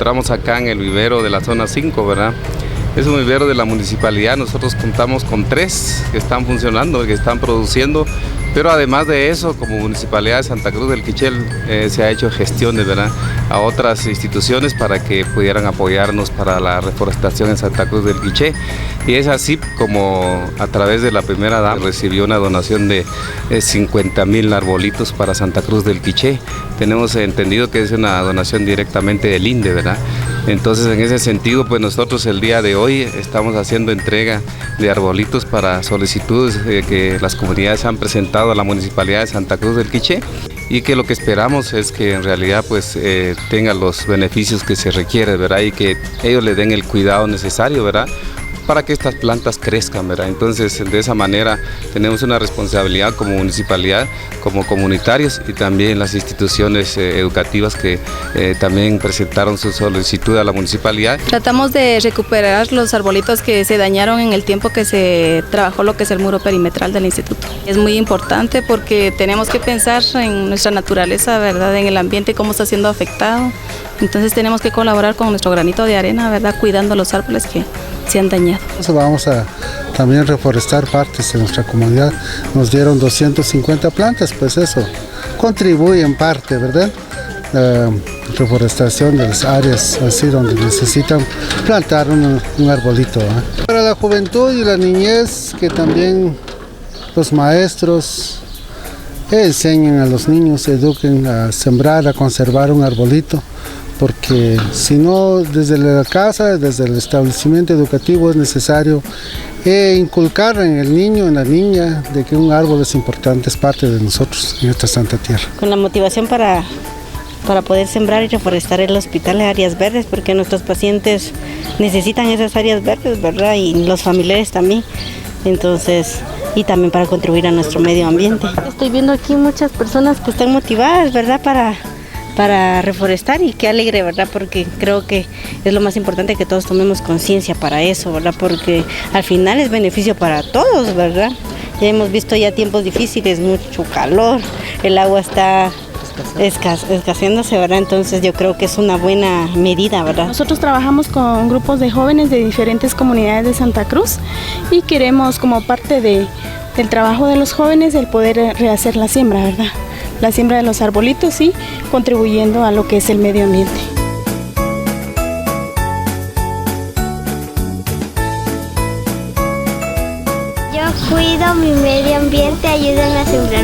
encontramos acá en el vivero de la zona 5, ¿verdad? Es un vivero de la municipalidad, nosotros contamos con 3 que están funcionando, que están produciendo, pero además de eso, como Municipalidad de Santa Cruz del Quiché, se ha hecho gestiones, ¿verdad?, a otras instituciones para que pudieran apoyarnos para la reforestación en Santa Cruz del Quiché. Y es así como a través de la primera dama recibió una donación de 50,000 arbolitos para Santa Cruz del Quiché. Tenemos entendido que es una donación directamente del INDE, ¿verdad? Entonces, en ese sentido, pues nosotros el día de hoy estamos haciendo entrega de arbolitos para solicitudes que las comunidades han presentado a la Municipalidad de Santa Cruz del Quiché, y que lo que esperamos es que en realidad pues tengan los beneficios que se requieren, ¿verdad? Y que ellos le den el cuidado necesario, ¿verdad?, para que estas plantas crezcan, ¿verdad? Entonces, de esa manera tenemos una responsabilidad como municipalidad, como comunitarios, y también las instituciones educativas que también presentaron su solicitud a la municipalidad. Tratamos de recuperar los arbolitos que se dañaron en el tiempo que se trabajó lo que es el muro perimetral del instituto. Es muy importante porque tenemos que pensar en nuestra naturaleza, ¿verdad?, en el ambiente, cómo está siendo afectado. Entonces tenemos que colaborar con nuestro granito de arena, ¿verdad?, cuidando los árboles que se han dañado. Vamos a también reforestar partes de nuestra comunidad. Nos dieron 250 plantas, pues eso contribuye en parte, ¿verdad?, la reforestación de las áreas así donde necesitan plantar un arbolito, ¿eh? Para la juventud y la niñez, que también los maestros enseñen a los niños, eduquen a sembrar, a conservar un arbolito, porque si no, desde la casa, desde el establecimiento educativo es necesario inculcar en el niño, en la niña, de que un árbol es importante, es parte de nosotros en esta santa tierra. Con la motivación para poder sembrar y reforestar el hospital de áreas verdes, porque nuestros pacientes necesitan esas áreas verdes, ¿verdad?, y los familiares también. Entonces, y también para contribuir a nuestro medio ambiente. Estoy viendo aquí muchas personas que están motivadas, ¿verdad?, para reforestar, y qué alegre, ¿verdad?, porque creo que es lo más importante, que todos tomemos conciencia para eso, ¿verdad?, porque al final es beneficio para todos, ¿verdad? Ya hemos visto ya tiempos difíciles, mucho calor, el agua está escaseándose, ¿verdad? Entonces yo creo que es una buena medida, ¿verdad? Nosotros trabajamos con grupos de jóvenes de diferentes comunidades de Santa Cruz y queremos, como parte del trabajo de los jóvenes, el poder rehacer la siembra, ¿verdad?, la siembra de los arbolitos y contribuyendo a lo que es el medio ambiente. Yo cuido mi medio ambiente, ayudan a sembrar